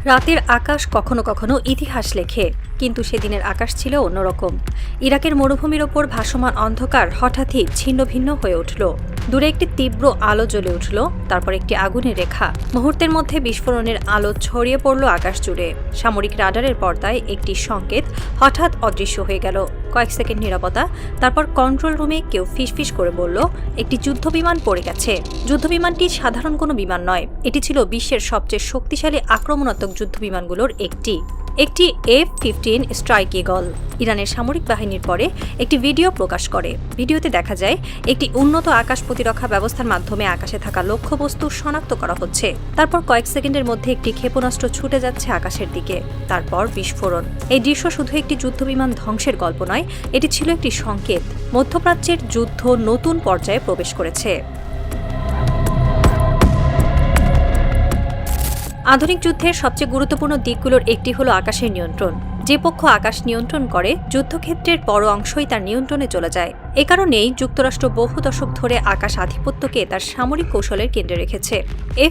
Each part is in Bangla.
রাতের আকাশ কখনো কখনো ইতিহাস লেখে, কিন্তু সেদিনের আকাশ ছিল অন্যরকম। ইরাকের মরুভূমির ওপর ভাসমান অন্ধকার হঠাৎই ছিন্ন ভিন্ন হয়ে উঠল। দূরে একটি তীব্র আলো জ্বলে উঠল, তারপর একটি আগুনের রেখা। মুহূর্তের মধ্যে বিস্ফোরণের আলো ছড়িয়ে পড়ল আকাশ জুড়ে। সামরিক রাডারের পর্দায় একটি সংকেত হঠাৎ অদৃশ্য হয়ে গেল। কয়েক সেকেন্ড নীরবতা, তারপর কন্ট্রোল রুমে কেউ ফিসফিস করে বলল, একটি যুদ্ধবিমান পড়ে গেছে। যুদ্ধবিমানটি সাধারণ কোনো বিমান নয়, এটি ছিল বিশ্বের সবচেয়ে শক্তিশালী আক্রমণাত্মক যুদ্ধবিমানগুলোর একটি F-15 স্ট্রাইক ঈগল। ইরানের সামরিক বাহিনীর পরে একটি ভিডিও প্রকাশ করে। ভিডিওতে দেখা যায় একটি উন্নত আকাশ প্রতিরক্ষা ব্যবস্থার মাধ্যমে আকাশে থাকা লক্ষ্যবস্তু শনাক্ত করা হচ্ছে। তারপর কয়েক সেকেন্ডের মধ্যে একটি ক্ষেপণাস্ত্র ছুটে যাচ্ছে আকাশের দিকে, তারপর বিস্ফোরণ। এই দৃশ্য শুধু একটি যুদ্ধবিমান ধ্বংসের গল্প নয়, এটি ছিল একটি সংকেত। মধ্যপ্রাচ্যের যুদ্ধ নতুন পর্যায়ে প্রবেশ করেছে। আধুনিক যুদ্ধের সবচেয়ে গুরুত্বপূর্ণ দিকগুলোর একটি হলো আকাশের নিয়ন্ত্রণ। যে পক্ষ আকাশ নিয়ন্ত্রণ করে, যুদ্ধক্ষেত্রের বড় অংশই তার নিয়ন্ত্রণে চলে যায়। এ কারণেই যুক্তরাষ্ট্র বহু দশক ধরে আকাশ আধিপত্যকে তার সামরিক কৌশলের কেন্দ্রে রেখেছে।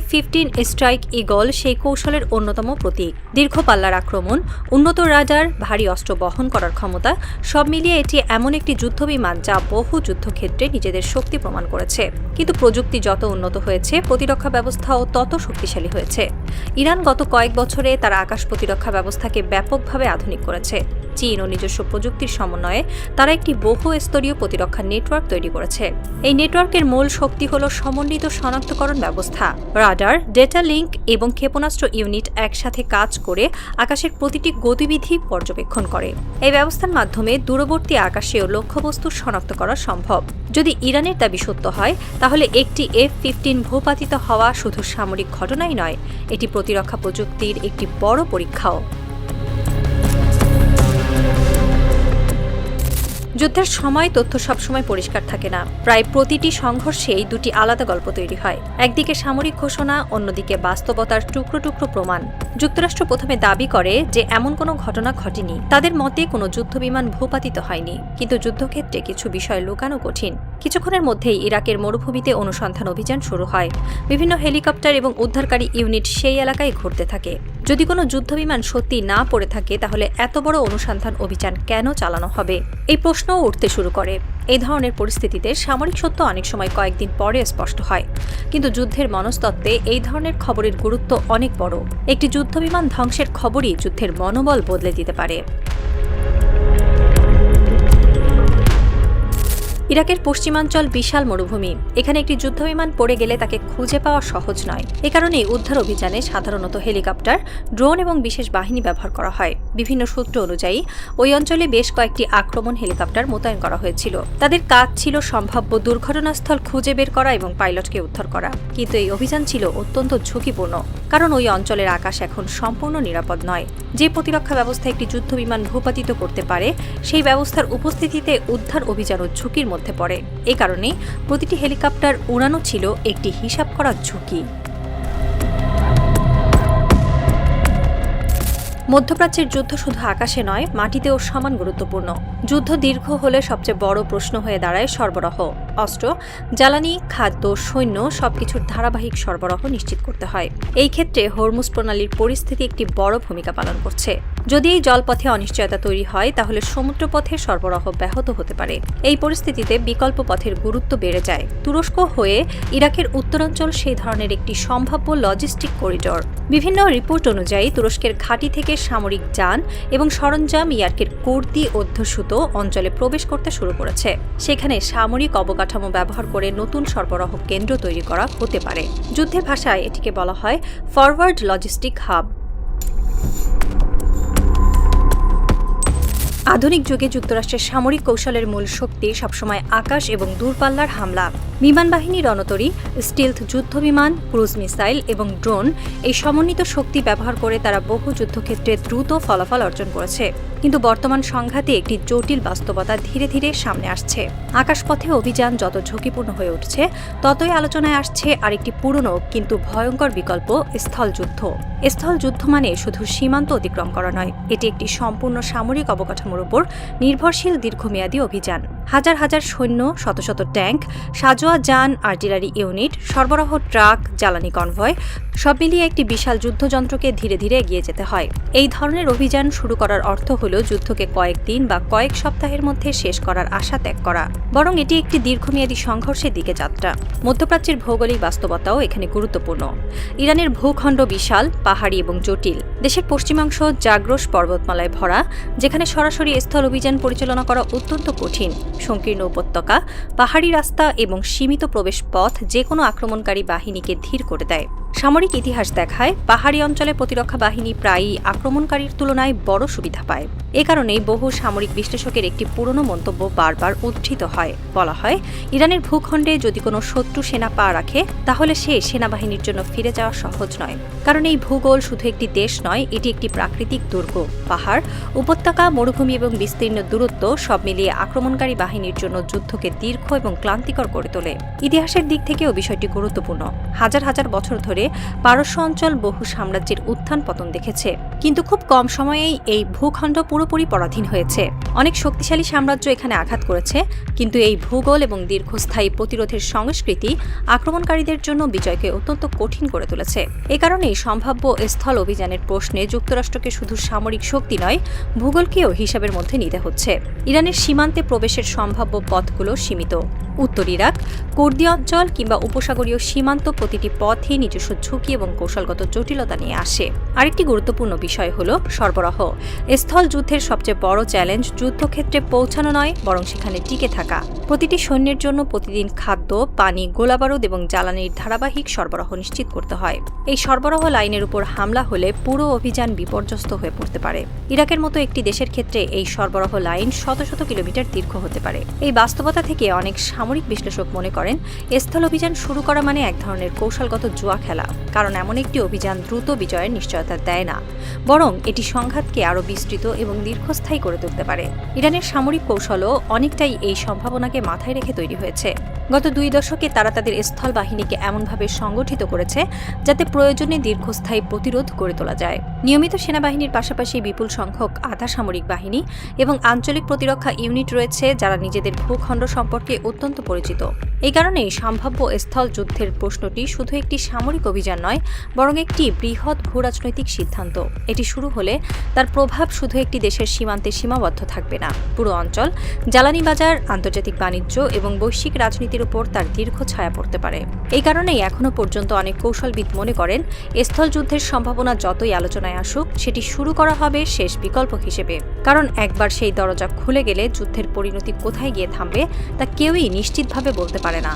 F-15 স্ট্রাইক ঈগল সেই কৌশলের অন্যতম প্রতীক। দীর্ঘ পাল্লার আক্রমণ, উন্নত রাডার, ভারী অস্ত্র বহন করার ক্ষমতা, সব মিলিয়ে এটি এমন একটি যুদ্ধবিমান যা বহু যুদ্ধক্ষেত্রে নিজেদের শক্তি প্রমাণ করেছে। কিন্তু প্রযুক্তি যত উন্নত হয়েছে, প্রতিরক্ষা ব্যবস্থাও তত শক্তিশালী হয়েছে। ইরান গত কয়েক বছরে তার আকাশ প্রতিরক্ষা ব্যবস্থাকে ব্যাপকভাবে আধুনিক করেছে। চীন ও নিজস্ব প্রযুক্তির সমন্বয়ে তারা একটি বহু স্তরীয় প্রতিরক্ষা নেটওয়ার্ক তৈরি করেছে। এই নেটওয়ার্কের মূল শক্তি হল সমন্বিত শনাক্তকরণ ব্যবস্থা। রাডার, ডেটা লিঙ্ক এবং ক্ষেপণাস্ত্র ইউনিট একসাথে কাজ করে আকাশের প্রতিটি গতিবিধি পর্যবেক্ষণ করে। এই ব্যবস্থার মাধ্যমে দূরবর্তী আকাশেও লক্ষ্যবস্তু শনাক্ত করা সম্ভব। যদি ইরানের দাবি সত্য হয়, তাহলে একটি F-15 ভূপাতিত হওয়া শুধু সামরিক ঘটনাই নয়, এটি প্রতিরক্ষা প্রযুক্তির একটি বড় পরীক্ষাও। যুদ্ধের সময় তথ্য সবসময় পরিষ্কার থাকে না। প্রায় প্রতিটি সংঘর্ষেই দুটি আলাদা গল্প তৈরি হয়। একদিকে সামরিক ঘোষণা, অন্যদিকে বাস্তবতার টুকরো টুকরো প্রমাণ। যুক্তরাষ্ট্র প্রথমে দাবি করে যে এমন কোনো ঘটনা ঘটেনি। তাদের মতে কোনো যুদ্ধবিমান ভূপাতিত হয়নি। কিন্তু যুদ্ধক্ষেত্রে কিছু বিষয় লুকানো কঠিন। কিছুক্ষণের মধ্যেই ইরাকের মরুভূমিতে অনুসন্ধান অভিযান শুরু হয়। বিভিন্ন হেলিকপ্টার এবং উদ্ধারকারী ইউনিট সেই এলাকায় ঘুরতে থাকে। যদি কোনো যুদ্ধবিমান সত্যি না পড়ে থাকে, তাহলে এত বড় অনুসন্ধান অভিযান কেন চালানো হবে? এই প্রশ্নও উঠতে শুরু করে। এই ধরনের পরিস্থিতিতে সামরিক সত্য অনেক সময় কয়েকদিন পরে স্পষ্ট হয়। কিন্তু যুদ্ধের মনস্তত্ত্বে এই ধরনের খবরের গুরুত্ব অনেক বড়। একটি যুদ্ধবিমান ধ্বংসের খবরই যুদ্ধের মনোবল বদলে দিতে পারে। ইরাকের পশ্চিমাঞ্চল বিশাল মরুভূমি। এখানে একটি যুদ্ধবিমান পড়ে গেলে তাকে খুঁজে পাওয়া সহজ নয়। এ কারণেই উদ্ধার অভিযানে সাধারণত হেলিকপ্টার, ড্রোন এবং বিশেষ বাহিনী ব্যবহার করা হয়। বিভিন্ন সূত্র অনুযায়ী ওই অঞ্চলে বেশ কয়েকটি আক্রমণ হেলিকপ্টার মোতায়েন করা হয়েছিল। তাদের কাজ ছিল সম্ভাব্য দুর্ঘটনাস্থল খুঁজে বের করা এবং পাইলটকে উদ্ধার করা। কিন্তু এই অভিযান ছিল অত্যন্ত ঝুঁকিপূর্ণ, কারণ ওই অঞ্চলের আকাশ এখন সম্পূর্ণ নিরাপদ নয়। যে প্রতিরক্ষা ব্যবস্থা একটি যুদ্ধবিমান ভূপাতিত করতে পারে, সেই ব্যবস্থার উপস্থিতিতে উদ্ধার অভিযানও ঝুঁকির মধ্যে পড়ে। এ কারণে প্রতিটি হেলিকপ্টার উড়ানো ছিল একটি হিসাব করা ঝুঁকি। মধ্যপ্রাচ্যের যুদ্ধ শুধু আকাশে নয়, মাটিতেও সমান গুরুত্বপূর্ণ। যুদ্ধ দীর্ঘ হলে সবচেয়ে বড় প্রশ্ন হয়ে দাঁড়ায় সরবরাহ। অস্ত্র, জ্বালানি, খাদ্য, সৈন্য সবকিছুর ধারাবাহিক সরবরাহ নিশ্চিত করতে হয়। এই ক্ষেত্রে হরমুজ প্রণালীর পরিস্থিতি একটি বড় ভূমিকা পালন করছে। যদি এই জলপথে অনিশ্চয়তা তৈরি হয়, তাহলে সমুদ্রপথে সরবরাহ ব্যাহত হতে পারে। এই পরিস্থিতিতে বিকল্প পথের গুরুত্ব বেড়ে যায়। তুরস্ক হয়ে ইরাকের উত্তরাঞ্চল সেই ধরনের একটি সম্ভাব্য লজিস্টিক করিডর। বিভিন্ন রিপোর্ট অনুযায়ী তুরস্কের ঘাঁটি থেকে সামরিক যান এবং সরঞ্জাম ইরাকের কুর্দি অধ্যুষিত অঞ্চলে প্রবেশ করতে শুরু করেছে। সেখানে সামরিক অবকাঠামো ব্যবহার করে নতুন সরবরাহ কেন্দ্র তৈরি করা হতে পারে। যুদ্ধের ভাষায় এটিকে বলা হয় ফরওয়ার্ড লজিস্টিক হাব। আধুনিক যুগে যুক্তরাষ্ট্রের সামরিক কৌশলের মূল শক্তি সবসময় আকাশ এবং দূরপাল্লার হামলা। বিমান বাহিনী, রণতরী, স্টিলথ যুদ্ধবিমান, ক্রুজ মিসাইল এবং ড্রোন, এই সমন্বিত শক্তি ব্যবহার করে তারা বহু যুদ্ধক্ষেত্রে দ্রুত ফলাফল অর্জন করেছে। কিন্তু বর্তমান সংঘাতে একটি জটিল বাস্তবতা ধীরে ধীরে সামনে আসছে। আকাশপথে অভিযান যত ঝুঁকিপূর্ণ হয়ে উঠছে, ততই আলোচনায় আসছে আরেকটি পুরনো কিন্তু ভয়ঙ্কর বিকল্প, স্থলযুদ্ধ। স্থলযুদ্ধ মানে শুধু সীমান্ত অতিক্রম করা নয়, এটি একটি সম্পূর্ণ সামরিক অবকাঠামোর উপর নির্ভরশীল দীর্ঘমেয়াদী অভিযান। হাজার হাজার সৈন্য, শত শত ট্যাঙ্ক, সাজোয়া ছোঁয়া যান, আর্টিলারি ইউনিট, সরবরাহ ট্রাক, জ্বালানি কনভয় সব মিলিয়ে একটি বিশাল যুদ্ধযন্ত্রকে ধীরে ধীরে এগিয়ে যেতে হয়। এই ধরনের অভিযান শুরু করার অর্থ হল যুদ্ধকে কয়েকদিন বা কয়েক সপ্তাহের মধ্যে শেষ করার আশা ত্যাগ করা, বরং এটি একটি দীর্ঘমেয়াদী সংঘর্ষের দিকে যাত্রা। মধ্যপ্রাচ্যের ভৌগোলিক বাস্তবতাও এখানে গুরুত্বপূর্ণ। ইরানের ভূখণ্ড বিশাল, পাহাড়ি এবং জটিল। দেশের পশ্চিমাংশ জাগ্রস পর্বতমালায় ভরা, যেখানে সরাসরি স্থল অভিযান পরিচালনা করা অত্যন্ত কঠিন। সংকীর্ণ উপত্যকা, পাহাড়ি রাস্তা এবং সীমিত প্রবেশ পথ যে কোনো আক্রমণকারী বাহিনীকে ধীর করে দেয়। সামরিক ইতিহাস দেখায় পাহাড়ি অঞ্চলে প্রতিরক্ষা বাহিনী প্রায়ই আক্রমণকারীর তুলনায় বড় সুবিধা পায়। এ কারণেই বহু সামরিক বিশ্লেষকের একটি পুরনো মন্তব্য বারবার উদ্ধৃত হয়। বলা হয়, ইরানের ভূখণ্ডে যদি কোনো শত্রু সেনা পা রাখে, তাহলে সে সেনাবাহিনীর জন্য ফিরে যাওয়া সহজ নয়। কারণ এই ভূগোল শুধু একটি দেশ নয়, এটি একটি প্রাকৃতিক দুর্গ। পাহাড়, উপত্যকা, মরুভূমি এবং বিস্তীর্ণ দূরত্ব সব মিলিয়ে আক্রমণকারী বাহিনীর জন্য যুদ্ধকে দীর্ঘ এবং ক্লান্তিকর করে তোলে। ইতিহাসের দিক থেকেও বিষয়টি গুরুত্বপূর্ণ। হাজার হাজার বছর ধরে পারস্য অঞ্চল বহু সাম্রাজ্যের উত্থান পতন দেখেছে, কিন্তু খুব কম সময়েই এই ভূখণ্ড পুরোপুরি পরাধীন হয়েছে। অনেক শক্তিশালী সাম্রাজ্য এখানে আঘাত করেছে, কিন্তু এই ভূগোল এবং দীর্ঘস্থায়ী প্রতিরোধের সংস্কৃতি আক্রমণকারীদের জন্য বিজয়কে অত্যন্ত কঠিন করে তুলেছে। এ কারণেই সম্ভাব্য স্থল অভিযানের প্রশ্নে যুক্তরাষ্ট্রকে শুধু সামরিক শক্তি নয়, ভূগোলকেও হিসাবের মধ্যে নিতে হচ্ছে। ইরানের সীমান্তে প্রবেশের সম্ভাব্য পথগুলো সীমিত। উত্তর ইরাক, কুর্দি অঞ্চল কিংবা উপসাগরীয় সীমান্ত, প্রতিটি পথই নিজস্ব ঝুঁকি এবং কৌশলগত জটিলতা নিয়ে আসে। আরেকটি গুরুত্বপূর্ণ বিষয় হল সরবরাহ। স্থল যুদ্ধের সবচেয়ে বড় চ্যালেঞ্জ যুদ্ধক্ষেত্রে পৌঁছানো নয়, বরং সেখানে টিকে থাকা। প্রতিটি সৈন্যের জন্য প্রতিদিন খাদ্য, পানি, গোলাবারুদ এবং জ্বালানির ধারাবাহিক সরবরাহ নিশ্চিত করতে হয়। এই সরবরাহ লাইনের উপর হামলা হলে পুরো অভিযান বিপর্যস্ত হয়ে পড়তে পারে। ইরাকের মতো একটি দেশের ক্ষেত্রে এই সরবরাহ লাইন শত শত কিলোমিটার দীর্ঘ হতে পারে। এই বাস্তবতা থেকে অনেক সামরিক বিশ্লেষক মনে করেন, স্থল অভিযান শুরু করা মানে এক ধরনের কৌশলগত জুয়া খেলা। কারণ এমন একটি অভিযান দ্রুত বিজয়ের নিশ্চয়তা দেয় না, বরং এটি সংঘাতকে আরও বিস্তৃত এবং দীর্ঘস্থায়ী করে তুলতে পারে। ইরানের সামরিক কৌশলও অনেকটাই এই সম্ভাবনাকে মাথায় রেখে তৈরি হয়েছে। গত 2 দশকে তারা তাদের স্থল বাহিনীকে এমনভাবে সংগঠিত করেছে যাতে প্রয়োজনে দীর্ঘস্থায়ী প্রতিরোধ গড়ে তোলা যায়। নিয়মিত সেনাবাহিনীর পাশাপাশি বিপুল সংখ্যক আধা সামরিক বাহিনী এবং আঞ্চলিক প্রতিরক্ষা ইউনিট রয়েছে, যারা নিজেদের ভূখণ্ড সম্পর্কে অত্যন্ত পরিচিত। এই কারণেই সম্ভাব্য স্থল যুদ্ধের প্রশ্নটি শুধু একটি সামরিক অভিযান নয়, বরং একটি বৃহৎ ভূরাজনৈতিক সিদ্ধান্ত। এটি শুরু হলে তার প্রভাব শুধু একটি দেশের সীমান্তে সীমাবদ্ধ থাকবে না। পুরো অঞ্চল, জ্বালানি বাজার, আন্তর্জাতিক বাণিজ্য এবং বৈশ্বিক রাজনীতির উপর তার দীর্ঘ ছায়া পড়তে পারে। এই কারণেই এখনও পর্যন্ত অনেক কৌশলবিদ মনে করেন, স্থল যুদ্ধের সম্ভাবনা যতই আলোচনায় আসুক, সেটি শুরু করা হবে শেষ বিকল্প হিসেবে। কারণ একবার সেই দরজা খুলে গেলে যুদ্ধের পরিণতি কোথায় গিয়ে থামবে তা কেউই নিশ্চিতভাবে বলতে পারে না।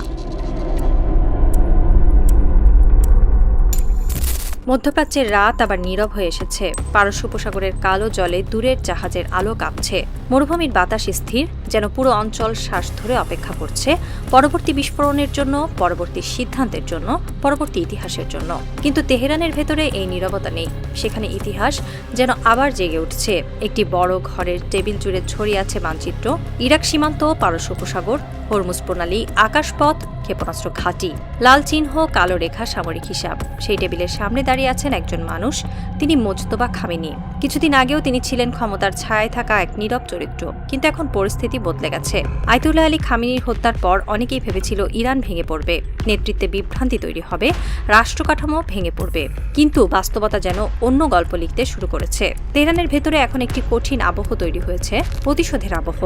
মধ্যপ্রাচ্যের রাত আবার নীরব হয়ে এসেছে। পারস্য উপসাগরের কালো জলে দূরের জাহাজের আলো কাঁপছে। মরুভূমির বাতাস স্থির, যেন পুরো অঞ্চল শ্বাস ধরে অপেক্ষা করছে পরবর্তী বিস্ফোরণের জন্য, পরবর্তী সিদ্ধান্তের জন্য, পরবর্তী ইতিহাসের জন্য। কিন্তু তেহরানের ভেতরে এই নীরবতা নেই। সেখানে ইতিহাস যেন আবার জেগে উঠছে। একটি বড় ঘরের টেবিল জুড়ে ছড়িয়ে আছে মানচিত্র, ইরাক সীমান্ত, পারস্য উপসাগর, হরমুজ প্রণালী, আকাশপথ, ক্ষেপণাস্ত্র ঘাঁটি, লাল চিহ্ন, কালো রেখা, সামরিক হিসাব। সেই টেবিলের সামনে দাঁড়িয়ে আছেন একজন মানুষ, তিনি মোজতবা খামেনি। কিছুদিন আগেও তিনি ছিলেন ক্ষমতার ছায়ায় থাকা এক নীরব চরিত্র, কিন্তু এখন পরিস্থিতি বদলে গেছে। আয়তুল্লাহ আলী খামেনির হত্যার পর অনেকেই ভেবেছিল ইরান ভেঙে পড়বে, নেতৃত্বে বিভ্রান্তি তৈরি হবে, রাষ্ট্রকাঠামো ভেঙে পড়বে। কিন্তু বাস্তবতা যেন অন্য গল্প লিখতে শুরু করেছে। তেহরানের ভেতরে এখন একটি কঠিন আবহ তৈরি হয়েছে, প্রতিশোধের আবহ,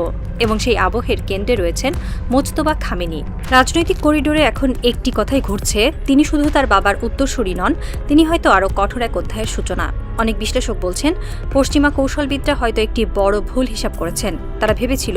এবং সেই আবহের কেন্দ্রে রয়েছেন মোজতবা খামেনি। রাজনৈতিক করিডোরে এখন একটি কথাই ঘুরছে, তিনি শুধু তার বাবার উত্তরসূরি নন, তিনি হয়তো আরও কঠোর এক অধ্যায়ের সূচনা। অনেক বিশ্লেষক বলছেন, পশ্চিমা কৌশলবিদরা হয়তো একটি বড় ভুল হিসাব করেছেন। তারা ভেবেছিল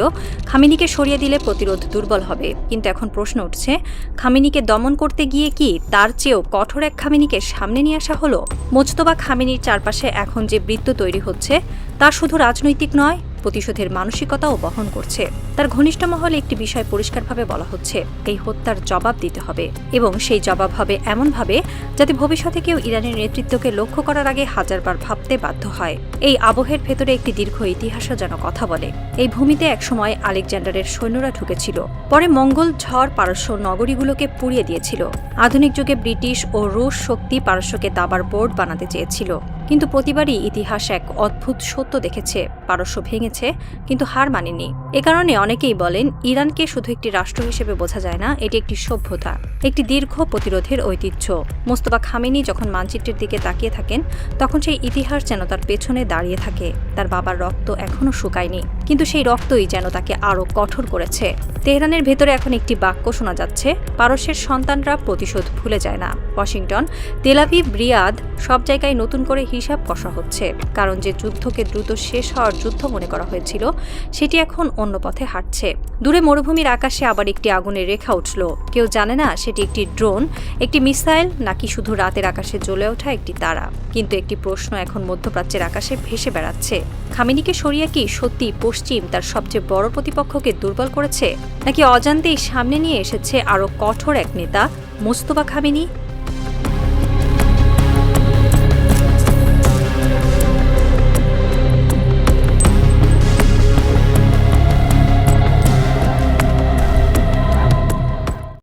খামেনিকে সরিয়ে দিলে প্রতিরোধ দুর্বল হবে, কিন্তু এখন প্রশ্ন উঠছে, খামেনিকে দমন করতে গিয়ে কি তার চেয়েও কঠোর এক খামেনিকে সামনে নিয়ে আসা হলো? মোজতবা খামেনির চারপাশে এখন যে বৃত্ত তৈরি হচ্ছে তা শুধু রাজনৈতিক নয়, প্রতিশোধের মানসিকতাও বহন করছে। তার ঘনিষ্ঠ মহলে একটি বিষয় পরিষ্কারভাবে বলা হচ্ছে, এই হত্যার জবাব দিতে হবে, এবং সেই জবাব হবে এমনভাবে যাতে ভবিষ্যতে কেউ ইরানের নেতৃত্বকে লক্ষ্য করার আগে হাজারবার ভাবতে বাধ্য হয়। এই আবহের ভেতরে একটি দীর্ঘ ইতিহাসও যেন কথা বলে। এই ভূমিতে একসময় আলেকজান্ডারের সৈন্যরা ঢুকেছিল, পরে মঙ্গল ঝড় পারস্য নগরীগুলোকে পুড়িয়ে দিয়েছিল। আধুনিক যুগে ব্রিটিশ ও রুশ শক্তি পারস্যকে দাবার বোর্ড বানাতে চেয়েছিল, কিন্তু প্রতিবারই ইতিহাস এক অদ্ভুত সত্য দেখেছে, পারস্য ভেঙেছে, কিন্তু হার মানেনি। এ কারণে অনেকেই বলেন ইরানকে শুধু একটি রাষ্ট্র হিসেবে বোঝা যায় না, এটি একটি সভ্যতা, একটি দীর্ঘ প্রতিরোধের ঐতিহ্য। মোস্তফা খামেনি যখন মানচিত্রের দিকে তাকিয়ে থাকেন, তখন সেই ইতিহাস যেন তার পেছনে দাঁড়িয়ে থাকে। তার বাবার রক্ত এখনো শুকায়নি, কিন্তু সেই রক্তই যেন তাকে আরও কঠোর করেছে। তেহরানের ভেতরে এখন একটি বাক্য শোনা যাচ্ছে, পারস্যের সন্তানরা প্রতিশোধ ভুলে যায় না। ওয়াশিংটন, তেল আভিভ, রিয়াদ সব জায়গায় নতুন করে হিসাব কষা হচ্ছে, কারণ যে যুদ্ধকে দ্রুত শেষ হওয়ার যুদ্ধ মনে করা হয়েছিল সেটি এখন অন্য পথে হাঁটছে। দূরে মরুভূমির আকাশে আবার একটি আগুনের রেখা উঠল। কেউ জানে না সেটি একটি ড্রোন, একটি মিসাইল, নাকি শুধু রাতের আকাশে জ্বলে ওঠা একটি তারা। কিন্তু একটি প্রশ্ন এখন মধ্যপ্রাচ্যের আকাশে ভেসে বেড়াচ্ছে, খামেনিকে সরিয়ে কি সত্যি পশ্চিম তার সবচেয়ে বড় প্রতিপক্ষকে দুর্বল করেছে, নাকি অজান্তেই সামনে নিয়ে এসেছে আরও কঠোর এক নেতা, মোস্তফা খামেনি?